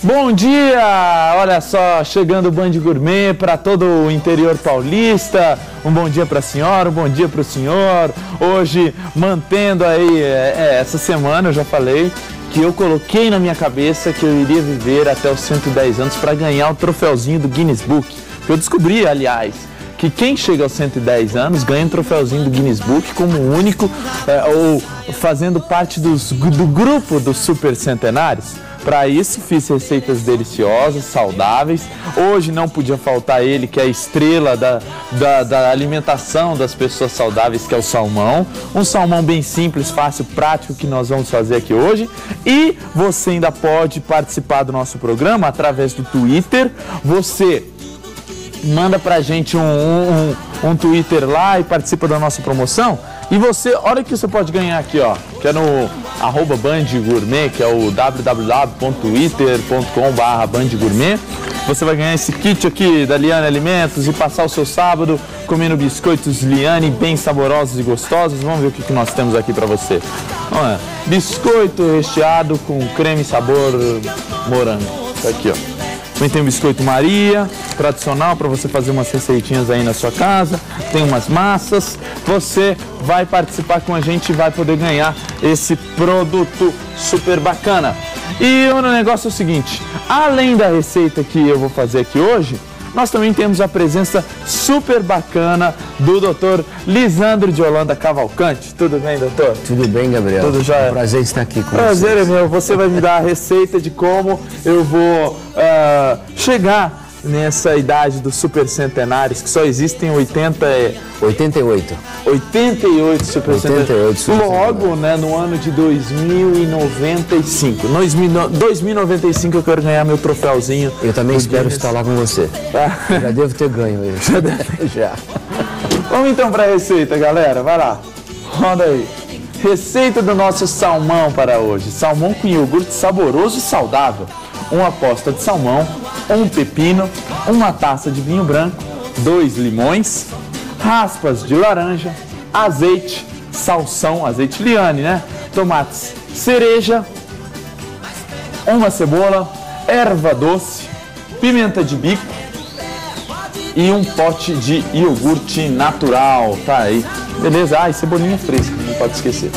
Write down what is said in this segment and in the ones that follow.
Bom dia! Olha só, chegando o Band Gourmet para todo o interior paulista. Um bom dia para a senhora, um bom dia para o senhor. Hoje, mantendo aí, essa semana eu já falei que eu coloquei na minha cabeça que eu iria viver até os 110 anos para ganhar o troféuzinho do Guinness Book. Eu descobri, aliás, que quem chega aos 110 anos ganha um troféuzinho do Guinness Book como único, ou fazendo parte do grupo dos super centenários. Para isso, fiz receitas deliciosas, saudáveis. Hoje não podia faltar ele, que é a estrela da alimentação das pessoas saudáveis, que é o salmão. Um salmão bem simples, fácil, prático, que nós vamos fazer aqui hoje. E você ainda pode participar do nosso programa através do Twitter. Você manda pra gente um Twitter lá e participa da nossa promoção. E você, olha o que você pode ganhar aqui, ó, que é no @BandGourmet, que é o www.twitter.com/BandGourmet. Você vai ganhar esse kit aqui da Liane Alimentos e passar o seu sábado comendo biscoitos Liane bem saborosos e gostosos. Vamos ver o que nós temos aqui pra você. Olha, biscoito recheado com creme sabor morango. Tá aqui, ó. Também tem o biscoito Maria, tradicional para você fazer umas receitinhas aí na sua casa. Tem umas massas. Você vai participar com a gente e vai poder ganhar esse produto super bacana. E o negócio é o seguinte, além da receita que eu vou fazer aqui hoje, nós também temos a presença super bacana do Dr. Lisandro de Holanda Cavalcante. Tudo bem, doutor? Tudo bem, Gabriel. Tudo jóia? É um prazer estar aqui com você. Prazer é meu. Você vai me dar a receita de como eu vou chegar nessa idade dos super centenários, que só existem 88 super centenários. Logo, né, no ano de 2095. 2095 eu quero ganhar meu troféuzinho. Eu também espero estar lá com você. Eu já devo ter ganho ele. Já. Vamos então para a receita, galera. Vai lá. Roda aí. Receita do nosso salmão para hoje. Salmão com iogurte saboroso e saudável. Uma posta de salmão, um pepino, uma taça de vinho branco, 2 limões, raspas de laranja, azeite, salsão, azeite Liane, né? Tomates cereja, uma cebola, erva doce, pimenta de bico e um pote de iogurte natural, tá aí. Beleza? Ah, e cebolinha fresca, não pode esquecer.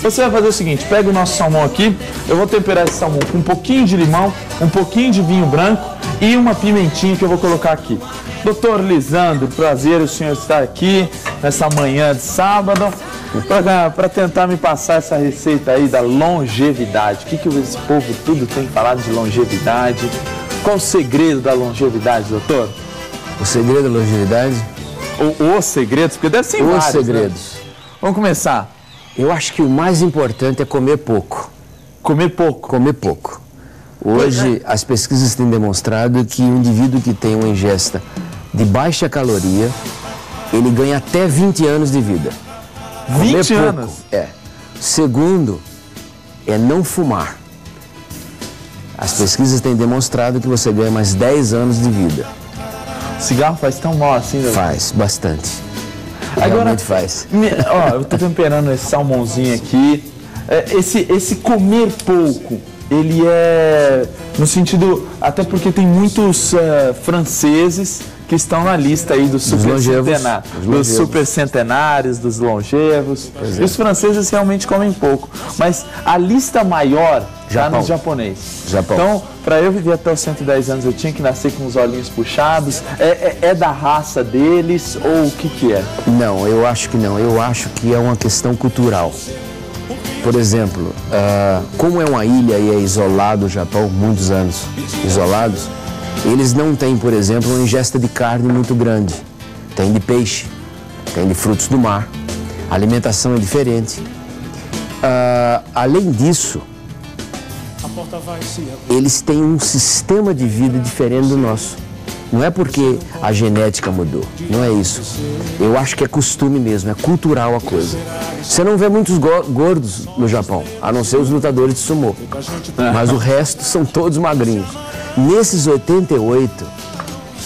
Você vai fazer o seguinte, pega o nosso salmão aqui, eu vou temperar esse salmão com um pouquinho de limão, um pouquinho de vinho branco e uma pimentinha que eu vou colocar aqui. Doutor Lisandro, prazer o senhor estar aqui nessa manhã de sábado para tentar me passar essa receita aí da longevidade. O que esse povo tudo tem falado de longevidade? Qual o segredo da longevidade, doutor? O segredo da longevidade? Ou os segredos, porque deve ser vários, segredos. Né? Vamos começar. Eu acho que o mais importante é comer pouco. Comer pouco? Comer pouco. Hoje, as pesquisas têm demonstrado que o indivíduo que tem uma ingesta de baixa caloria, ele ganha até 20 anos de vida. 20 anos? É. Segundo, é não fumar. As pesquisas têm demonstrado que você ganha mais 10 anos de vida. O cigarro faz tão mal assim, né? Faz, bastante. Agora, faz. Ó, eu tô temperando esse salmãozinho aqui. Esse comer pouco, ele é no sentido, até porque tem muitos franceses que estão na lista aí dos super centenários, dos longevos. E os franceses realmente comem pouco. Mas a lista maior já nos japonês. Então, para eu viver até os 110 anos, eu tinha que nascer com os olhinhos puxados. É da raça deles ou o que é? Não, eu acho que não. Eu acho que é uma questão cultural. Por exemplo, como é uma ilha e é isolado o Japão, muitos anos isolados, eles não têm, por exemplo, uma ingesta de carne muito grande. Tem de peixe, tem de frutos do mar. A alimentação é diferente. Além disso, eles têm um sistema de vida diferente do nosso. Não é porque a genética mudou, não é isso. Eu acho que é costume mesmo, é cultural a coisa. Você não vê muitos gordos no Japão, a não ser os lutadores de sumô. Mas o resto são todos magrinhos. Nesses 88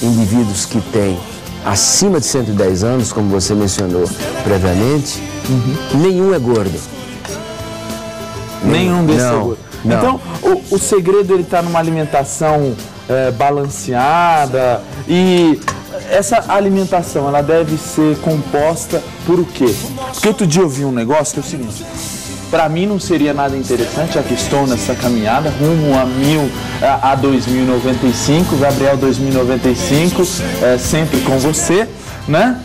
indivíduos que têm acima de 110 anos, como você mencionou previamente, nenhum é gordo. Nenhum desses é gordo. Não. Então, o segredo ele está numa alimentação balanceada, e essa alimentação ela deve ser composta por o quê? Porque outro dia eu vi um negócio que é o seguinte: para mim não seria nada interessante, já que estou nessa caminhada rumo a 2095, Gabriel 2095, sempre com você, né?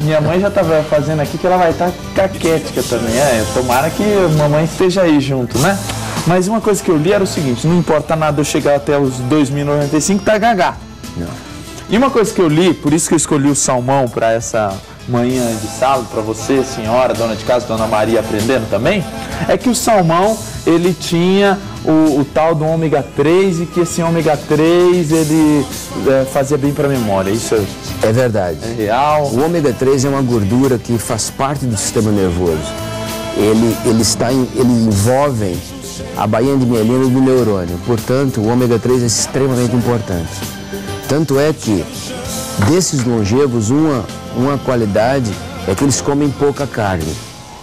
Minha mãe já estava fazendo aqui que ela vai estar caquética também, tomara que a mamãe esteja aí junto, né? Mas uma coisa que eu li era o seguinte: não importa nada eu chegar até os 2095, tá gagá. Não. E uma coisa que eu li, por isso que eu escolhi o salmão para essa manhã de sábado, para você, senhora, dona de casa, dona Maria, aprendendo também, é que o salmão, ele tinha o tal do ômega 3 e que esse ômega 3, ele fazia bem para a memória. Isso é verdade. É real. O ômega 3 é uma gordura que faz parte do sistema nervoso. Ele envolve a bainha de mielina do neurônio. Portanto, o ômega 3 é extremamente importante. Tanto é que, desses longevos, uma qualidade é que eles comem pouca carne.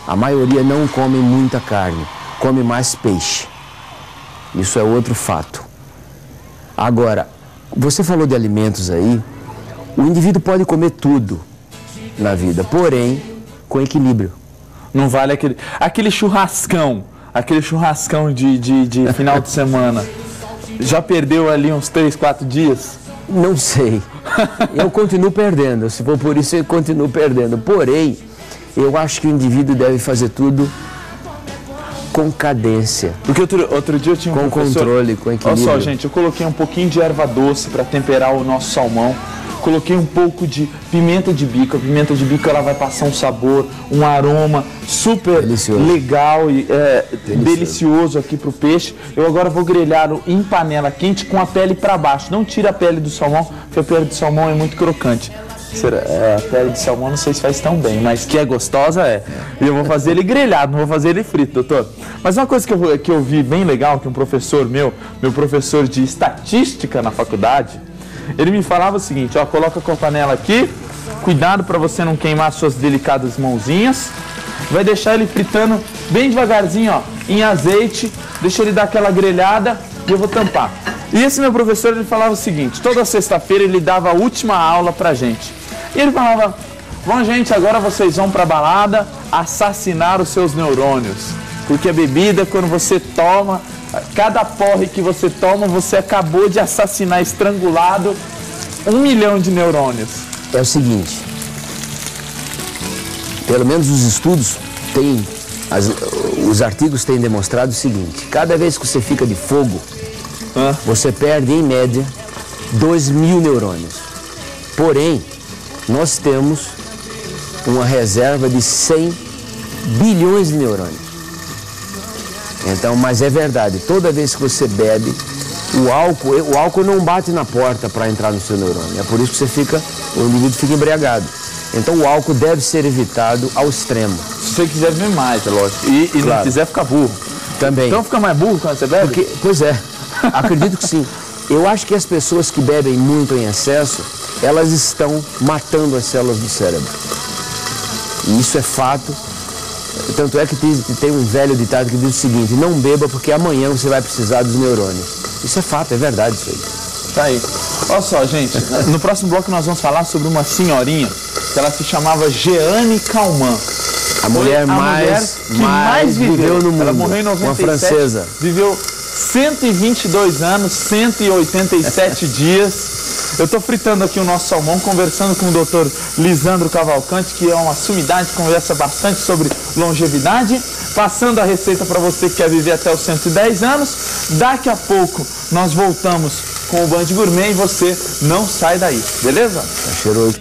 A maioria não come muita carne, come mais peixe. Isso é outro fato. Agora, você falou de alimentos aí, o indivíduo pode comer tudo na vida, porém, com equilíbrio. Não vale aquele churrascão de final de semana. Já perdeu ali uns 3, 4 dias? Não sei. Eu continuo perdendo. Se for por isso, eu continuo perdendo. Porém, eu acho que o indivíduo deve fazer tudo com cadência. Porque outro dia eu tinha um professor... Com controle, com equilíbrio. Olha só, gente, eu coloquei um pouquinho de erva doce para temperar o nosso salmão. Coloquei um pouco de pimenta de bico. A pimenta de bico ela vai passar um sabor, um aroma super legal e delicioso aqui pro peixe. Eu agora vou grelhá-lo em panela quente com a pele para baixo. Não tira a pele do salmão, porque a pele do salmão é muito crocante. A pele de salmão não sei se faz tão bem, mas que é gostosa E eu vou fazer ele grelhado, não vou fazer ele frito, doutor. Mas uma coisa que eu vi bem legal, que um professor meu professor de estatística na faculdade, ele me falava o seguinte: coloca com a panela aqui, cuidado para você não queimar suas delicadas mãozinhas, vai deixar ele fritando bem devagarzinho, em azeite, deixa ele dar aquela grelhada e eu vou tampar. E esse meu professor, ele falava o seguinte: toda sexta-feira ele dava a última aula pra gente. E ele falava: bom, gente, agora vocês vão pra balada assassinar os seus neurônios, porque a bebida, quando você toma, cada porre que você toma, você acabou de assassinar, estrangulado 1 milhão de neurônios. É o seguinte, pelo menos os estudos têm, os artigos têm demonstrado o seguinte: cada vez que você fica de fogo, você perde em média 2.000 neurônios. Porém, nós temos uma reserva de 100 bilhões de neurônios. Então, mas é verdade, toda vez que você bebe, o álcool não bate na porta para entrar no seu neurônio. É por isso que o indivíduo fica embriagado. Então o álcool deve ser evitado ao extremo. Se você quiser beber mais, é lógico. E claro, não quiser ficar burro. Também. Então fica mais burro quando você bebe? Pois é, acredito que sim. Eu acho que as pessoas que bebem muito em excesso, elas estão matando as células do cérebro. E isso é fato. Tanto é que tem um velho ditado que diz o seguinte: não beba porque amanhã você vai precisar dos neurônios. Isso é fato, é verdade isso aí. Tá aí. Olha só, gente, no próximo bloco nós vamos falar sobre uma senhorinha que ela se chamava Jeanne Calment. A mulher que mais viveu no mundo. Ela morreu em 97. Uma francesa. Viveu 122 anos, 187 dias. Eu estou fritando aqui o nosso salmão, conversando com o Dr. Lisandro Cavalcante, que é uma sumidade, conversa bastante sobre longevidade, passando a receita para você que quer viver até os 110 anos. Daqui a pouco nós voltamos com o Band Gourmet e você não sai daí, beleza? Tá cheiroso.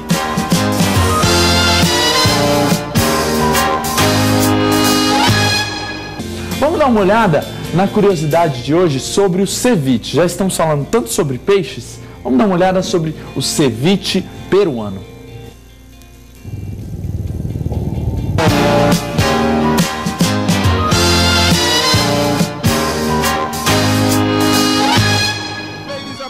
Vamos dar uma olhada na curiosidade de hoje sobre o ceviche. Já estamos falando tanto sobre peixes, vamos dar uma olhada sobre o ceviche peruano.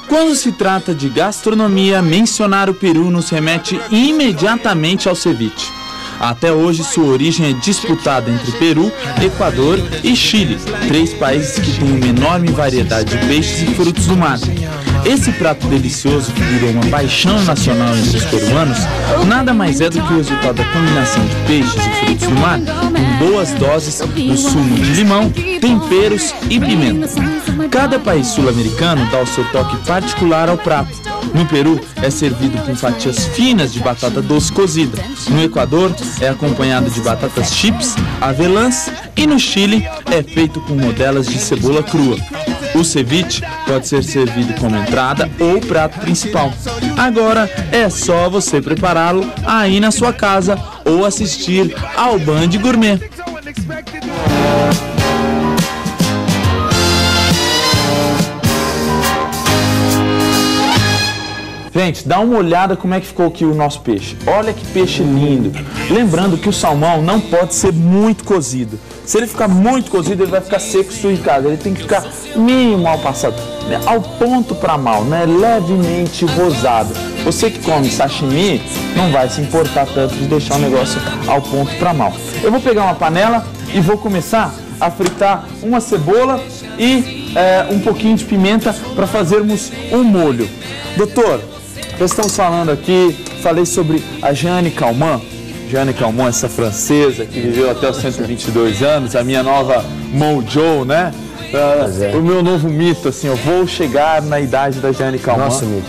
Quando se trata de gastronomia, mencionar o Peru nos remete imediatamente ao ceviche. Até hoje, sua origem é disputada entre Peru, Equador e Chile, 3 países que têm uma enorme variedade de peixes e frutos do mar. Esse prato delicioso, que virou uma paixão nacional entre os peruanos, nada mais é do que o resultado da combinação de peixes e frutos do mar, com boas doses do sumo de limão, temperos e pimenta. Cada país sul-americano dá o seu toque particular ao prato. No Peru, é servido com fatias finas de batata doce cozida. No Equador, é acompanhado de batatas chips, avelãs e no Chile, é feito com rodelas de cebola crua. O ceviche pode ser servido como entrada ou prato principal. Agora é só você prepará-lo aí na sua casa ou assistir ao Band Gourmet. Gente, dá uma olhada como é que ficou aqui o nosso peixe. Olha que peixe lindo. Lembrando que o salmão não pode ser muito cozido. Se ele ficar muito cozido, ele vai ficar seco e esturricado. Ele tem que ficar meio mal passado, né? Ao ponto para mal, né? Levemente rosado. Você que come sashimi não vai se importar tanto de deixar o negócio ao ponto para mal. Eu vou pegar uma panela e vou começar a fritar uma cebola e um pouquinho de pimenta para fazermos um molho. Doutor, nós estamos falando aqui, falei sobre a Jeanne Calment. Jeanne Calment, essa francesa que viveu até os 122 anos, a minha nova Mojo, né? O meu novo mito, assim, eu vou chegar na idade da Jeanne Calment. Nosso mito.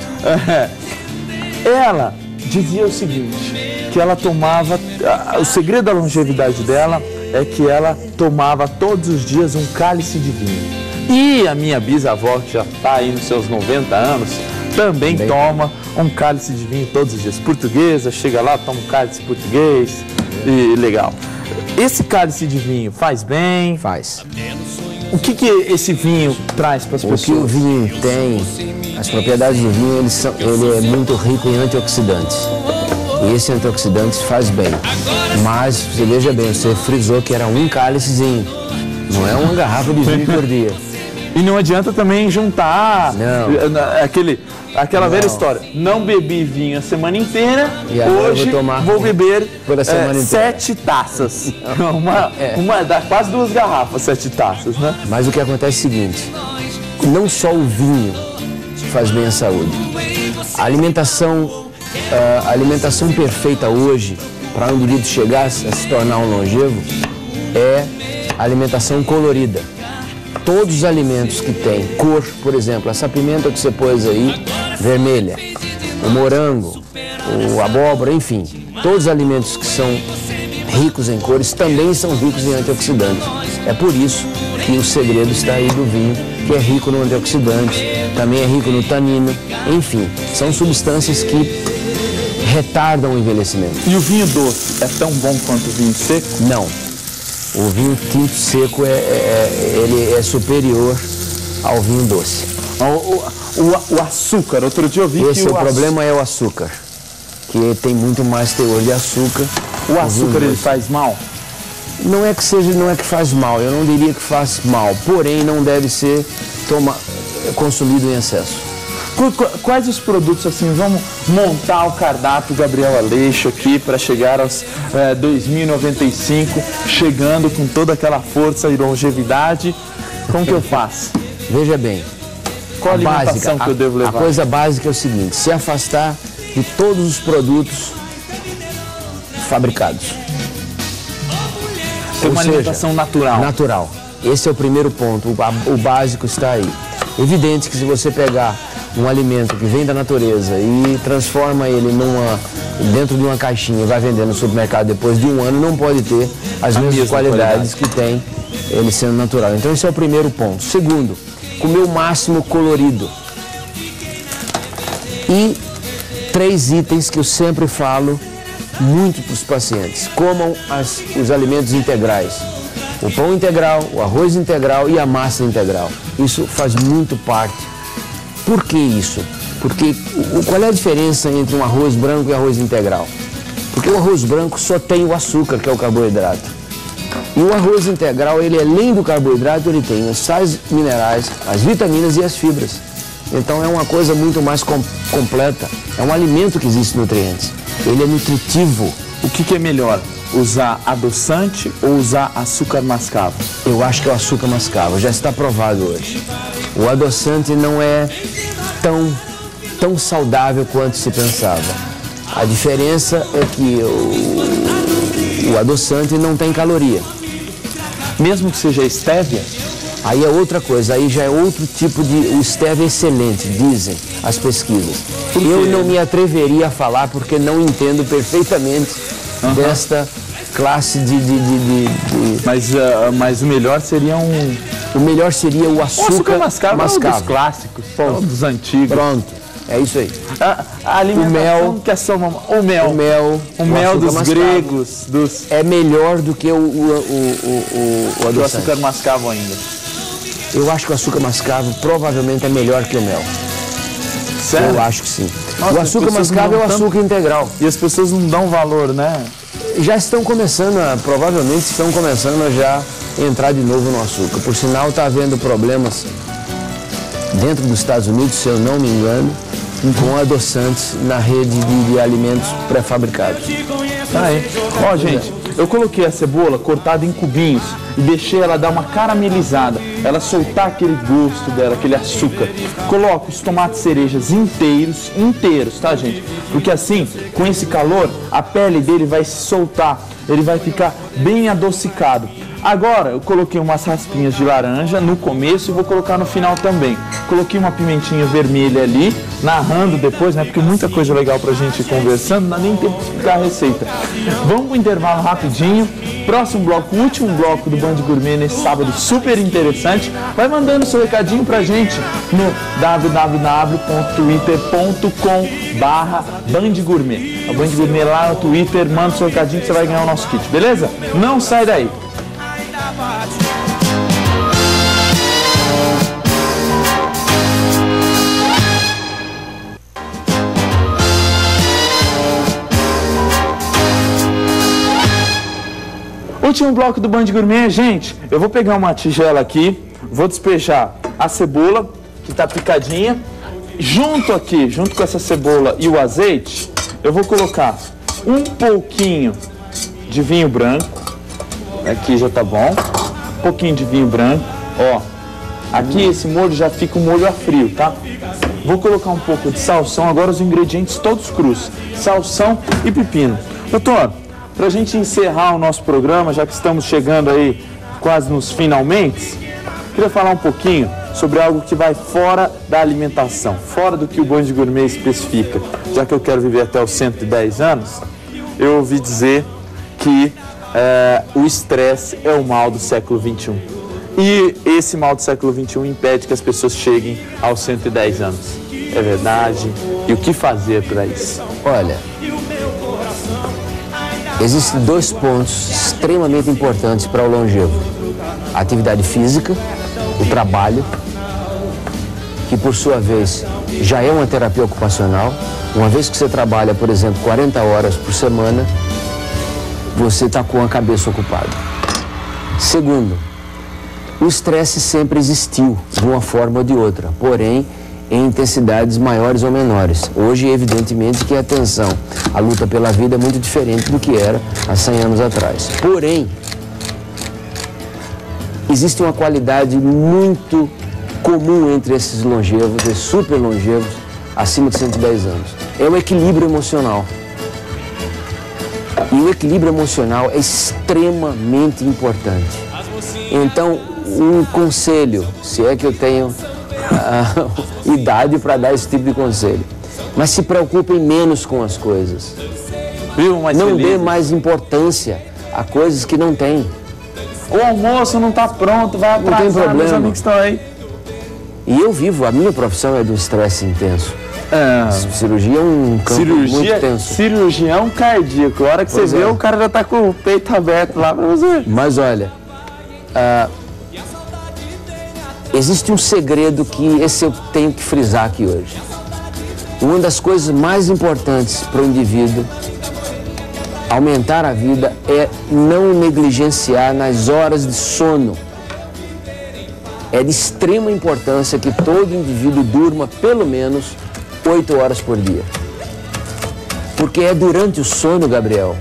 Ela dizia o seguinte, que ela tomava, o segredo da longevidade dela é que ela tomava todos os dias um cálice de vinho. E a minha bisavó, que já está aí nos seus 90 anos, também toma um cálice de vinho todos os dias. Portuguesa, chega lá, toma um cálice português e legal. Esse cálice de vinho faz bem? Faz. O que esse vinho traz para as pessoas? O que o vinho tem, as propriedades do vinho, ele é muito rico em antioxidantes. E esse antioxidante faz bem. Mas, você veja bem, você frisou que era um cálicezinho, não é uma garrafa de vinho por dia. E não adianta também juntar aquela velha história. Não bebi vinho a semana inteira, e agora hoje vou beber 7 taças. Dá quase 2 garrafas, 7 taças, né? Mas o que acontece é o seguinte, não só o vinho faz bem à saúde. A alimentação perfeita hoje, para um indivíduo chegar a se tornar um longevo, é a alimentação colorida. Todos os alimentos que têm cor, por exemplo, essa pimenta que você pôs aí, vermelha, o morango, a abóbora, enfim, todos os alimentos que são ricos em cores também são ricos em antioxidantes. É por isso que o segredo está aí do vinho, que é rico no antioxidante, também é rico no tanino, enfim, são substâncias que retardam o envelhecimento. E o vinho doce é tão bom quanto o vinho seco? Não. O vinho tinto seco ele é superior ao vinho doce. O açúcar, outro dia eu vi que o problema é o açúcar, que tem muito mais teor de açúcar. O açúcar ele faz mal? Não é que faz mal, eu não diria que faz mal, porém não deve ser consumido em excesso. Quais os produtos, assim, vamos montar o cardápio Gabriel Aleixo aqui para chegar aos 2095, chegando com toda aquela força e longevidade, como que eu faço? Veja bem, qual a alimentação que eu devo levar? A coisa básica é o seguinte, se afastar de todos os produtos fabricados. Tem uma alimentação natural. Natural. Esse é o primeiro ponto, o básico está aí. Evidente que se você pegar um alimento que vem da natureza e transforma ele dentro de uma caixinha e vai vender no supermercado depois de um ano, não pode ter as mesmas qualidades que tem ele sendo natural. Então esse é o primeiro ponto. Segundo, comer o máximo colorido. E 3 itens que eu sempre falo muito para os pacientes. Comam os alimentos integrais. O pão integral, o arroz integral e a massa integral. Isso faz muito parte. Por que isso? Porque qual é a diferença entre um arroz branco e arroz integral? Porque o arroz branco só tem o açúcar, que é o carboidrato. E o arroz integral, ele além do carboidrato, ele tem os sais minerais, as vitaminas e as fibras. Então é uma coisa muito mais completa. É um alimento que existe nutrientes. Ele é nutritivo. O que é melhor? usar adoçante ou usar açúcar mascavo? Eu acho que é o açúcar mascavo, já está provado hoje. O adoçante não é tão saudável quanto se pensava. A diferença é que o adoçante não tem caloria. Mesmo que seja estévia? Aí é outra coisa, aí já é outro tipo de... O stevia é excelente, dizem as pesquisas. Eu não me atreveria a falar porque não entendo perfeitamente desta classe de... Mas o melhor seria O melhor seria o açúcar mascavo. É um dos clássicos, dos antigos. Pronto, é isso aí. A alimentação que é só o mel. O mel dos gregos. É melhor do que o adoçante. O açúcar mascavo ainda. Eu acho que o açúcar mascavo provavelmente é melhor que o mel. Sério? Eu acho que sim. Nossa, o açúcar mascavo é o açúcar integral. E as pessoas não dão valor, né? Já estão começando, provavelmente estão começando a já entrar de novo no açúcar. Por sinal, está havendo problemas dentro dos Estados Unidos, se eu não me engano, com adoçantes na rede de alimentos pré-fabricados. Aí. Ó, gente, eu coloquei a cebola cortada em cubinhos e deixei ela dar uma caramelizada, ela soltar aquele gosto dela, aquele açúcar. Coloco os tomates cerejas inteiros, tá, gente? Porque assim, com esse calor, a pele dele vai se soltar, ele vai ficar bem adocicado. Agora, eu coloquei umas raspinhas de laranja no começo e vou colocar no final também. Coloquei uma pimentinha vermelha ali, narrando depois, né? Porque muita coisa legal pra gente ir conversando, não dá nem tempo de explicar a receita. Vamos pro intervalo rapidinho. Próximo bloco, o último bloco do Band Gourmet nesse sábado super interessante. Vai mandando seu recadinho pra gente no www.twitter.com/bandgourmet. A Band Gourmet lá no Twitter, manda seu recadinho que você vai ganhar o nosso kit, beleza? Não sai daí! Último bloco do Band Gourmet, gente. Eu vou pegar uma tigela aqui, vou despejar a cebola, que está picadinha. Junto com essa cebola e o azeite, eu vou colocar um pouquinho de vinho branco. Aqui já tá bom. Um pouquinho de vinho branco. Ó, aqui esse molho já fica um molho a frio, tá? Vou colocar um pouco de salsão, agora os ingredientes todos crus. Salsão e pepino. Doutor, pra gente encerrar o nosso programa, já que estamos chegando aí quase nos finalmente, queria falar um pouquinho sobre algo que vai fora da alimentação, fora do que o Band Gourmet especifica. Já que eu quero viver até os 110 anos, eu ouvi dizer que o estresse é o mal do século XXI. E esse mal do século XXI impede que as pessoas cheguem aos 110 anos. É verdade? E o que fazer para isso? Olha, existem dois pontos extremamente importantes para o longevo. A atividade física, o trabalho, que por sua vez já é uma terapia ocupacional. Uma vez que você trabalha, por exemplo, 40 horas por semana, você está com a cabeça ocupada. Segundo, o estresse sempre existiu, de uma forma ou de outra, porém em intensidades maiores ou menores. Hoje, evidentemente, que a tensão, a luta pela vida é muito diferente do que era há 100 anos atrás. Porém, existe uma qualidade muito comum entre esses longevos, esses super longevos, acima de 110 anos. É o equilíbrio emocional. E o equilíbrio emocional é extremamente importante. Então, um conselho, se é que eu tenho idade para dar esse tipo de conselho, mas se preocupem menos com as coisas. Não dê mais importância a coisas que não tem. O almoço não está pronto, vai atrasar, não tem problema. Meus amigos estão aí. E eu vivo, a minha profissão é de um estresse intenso. Cirurgia é um campo muito tenso. Cirurgião cardíaco. A hora que você vê, o cara já está com o peito aberto lá para você. Mas olha, existe um segredo que esse eu tenho que frisar aqui hoje. Uma das coisas mais importantes para o indivíduo aumentar a vida é não negligenciar nas horas de sono. É de extrema importância que todo indivíduo durma pelo menos 8 horas por dia. Porque é durante o sono, Gabriel,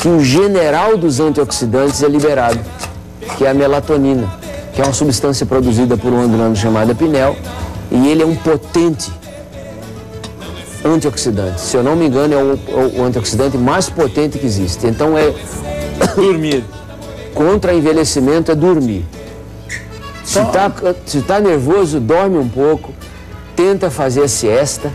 que o general dos antioxidantes é liberado, que é a melatonina, que é uma substância produzida por uma glândula chamada pineal, e ele é um potente antioxidante. Se eu não me engano, é o antioxidante mais potente que existe. Então é dormir. Contra envelhecimento é dormir. Se tá nervoso, dorme um pouco, tenta fazer a siesta,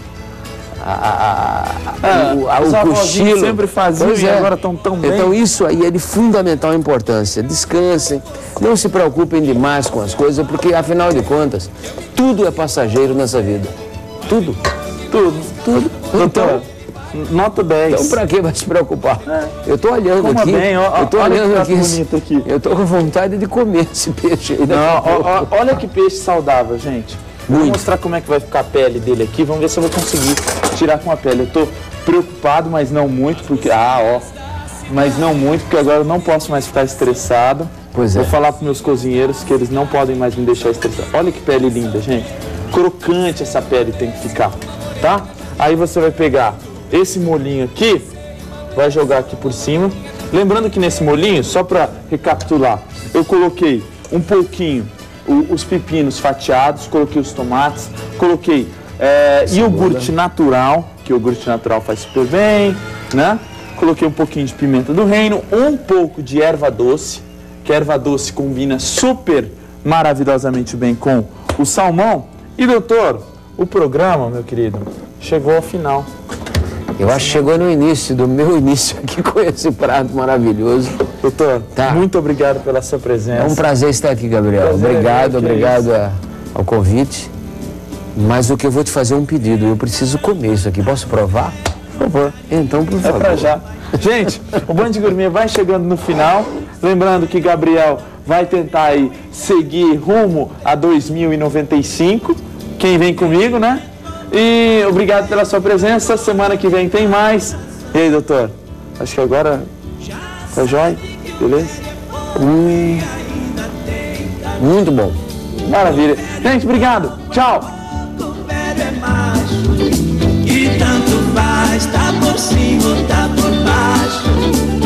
o cochilo. Sempre faziam e agora estão tão bem. Então isso aí é de fundamental importância. Descansem, não se preocupem demais com as coisas, porque afinal de contas, tudo é passageiro nessa vida. Tudo. Doutor, nota 10. Então pra que vai se preocupar? Eu tô olhando Coma aqui. bem, eu tô olhando aqui. Bonito aqui. Eu tô com vontade de comer esse peixe aí. Olha que peixe saudável, gente. Vou mostrar como é que vai ficar a pele dele aqui. Vamos ver se eu vou conseguir tirar com a pele. Eu tô preocupado, mas não muito, porque... Mas não muito, porque agora eu não posso mais ficar estressado. Pois é. Vou falar para meus cozinheiros que eles não podem mais me deixar estressado. Olha que pele linda, gente. Crocante essa pele tem que ficar, tá? Aí você vai pegar esse molhinho aqui, vai jogar aqui por cima. Lembrando que nesse molhinho, só para recapitular, eu coloquei um pouquinho os pepinos fatiados, coloquei os tomates, coloquei iogurte natural, que o iogurte natural faz super bem, né? Coloquei um pouquinho de pimenta do reino, um pouco de erva doce, que a erva doce combina super maravilhosamente bem com o salmão. E doutor, o programa, meu querido, chegou ao final. Eu acho que chegou no início, do meu início aqui com esse prato maravilhoso. Doutor, muito obrigado pela sua presença. É um prazer estar aqui, Gabriel. Obrigado ao convite. Mas o que eu vou te fazer é um pedido. Eu preciso comer isso aqui. Posso provar? Por favor. Então, por favor. É pra já. Gente, o Band Gourmet vai chegando no final. Lembrando que Gabriel vai tentar aí seguir rumo a 2095. Quem vem comigo, né? E obrigado pela sua presença. Semana que vem tem mais. E aí, doutor? Acho que agora tá jóia? Beleza? Muito bom. Maravilha. Gente, obrigado. Tchau. E tanto faz, tá por cima ou tá por baixo.